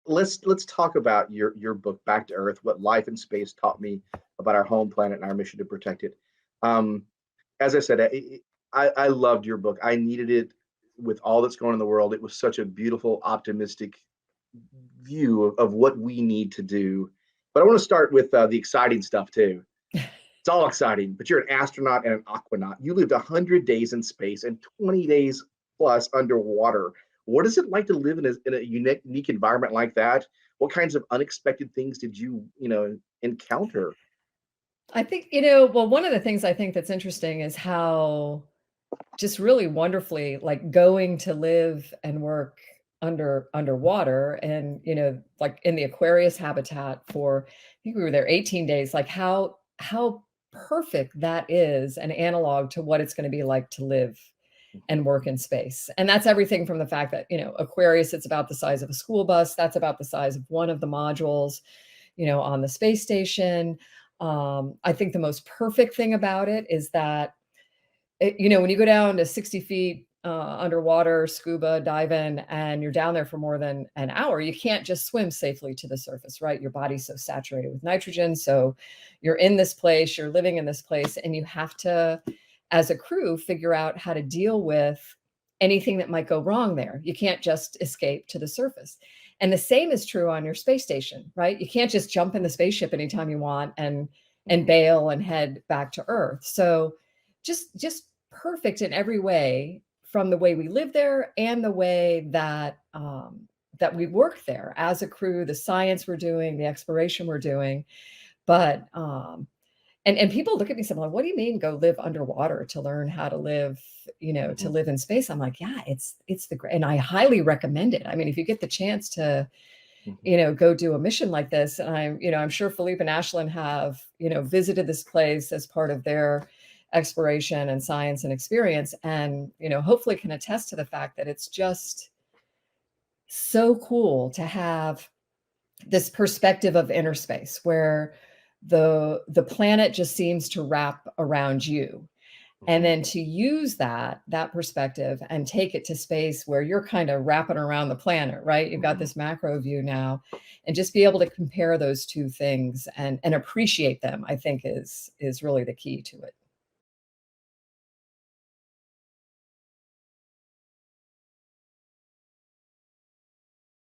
let's talk about your book, Back to Earth: What Life in Space Taught Me About Our Home Planet and Our Mission to Protect It. Um, as I said, I loved your book. I needed it with all that's going on in the world. It was such a beautiful, optimistic view of what we need to do. But I want to start with the exciting stuff too. It's all exciting, but you're an astronaut and an aquanaut. You lived 100 days in space and 20 days plus underwater. What is it like to live in a unique environment like that? What kinds of unexpected things did you encounter? I think, well, one of the things I think that's interesting is how just really wonderfully, like, going to live and work underwater and, like in the Aquarius habitat for, I think we were there 18 days, like how perfect that is an analog to what it's going to be like to live and work in space. And that's everything from the fact that, Aquarius, it's about the size of a school bus. That's about the size of one of the modules, on the space station. I think the most perfect thing about it is that, when you go down to 60 feet underwater, scuba diving, and you're down there for more than an hour, you can't just swim safely to the surface, right? Your body's so saturated with nitrogen. So you're in this place, you're living in this place, and you have to, as a crew, figure out how to deal with anything that might go wrong there. You can't just escape to the surface. And the same is true on your space station, right? You can't just jump in the spaceship anytime you want and bail and head back to Earth. So just perfect in every way, from the way we live there and the way that that we work there as a crew, the science we're doing, the exploration we're doing. But and people look at me and say, "Well, what do you mean go live underwater to learn how to live, to Mhm. live in space?" I'm like, "Yeah, it's the great, and I highly recommend it. I mean, if you get the chance to, Mhm. go do a mission like this, and I'm sure Philippe and Ashlyn have, visited this place as part of their exploration and science and experience, and, hopefully can attest to the fact that it's just so cool to have this perspective of inner space where the planet just seems to wrap around you, and Mhm. then to use that perspective and take it to space where you're kind of wrapping around the planet, right? You've got Mhm. this macro view now, and just be able to compare those two things and appreciate them, I think is really the key to it.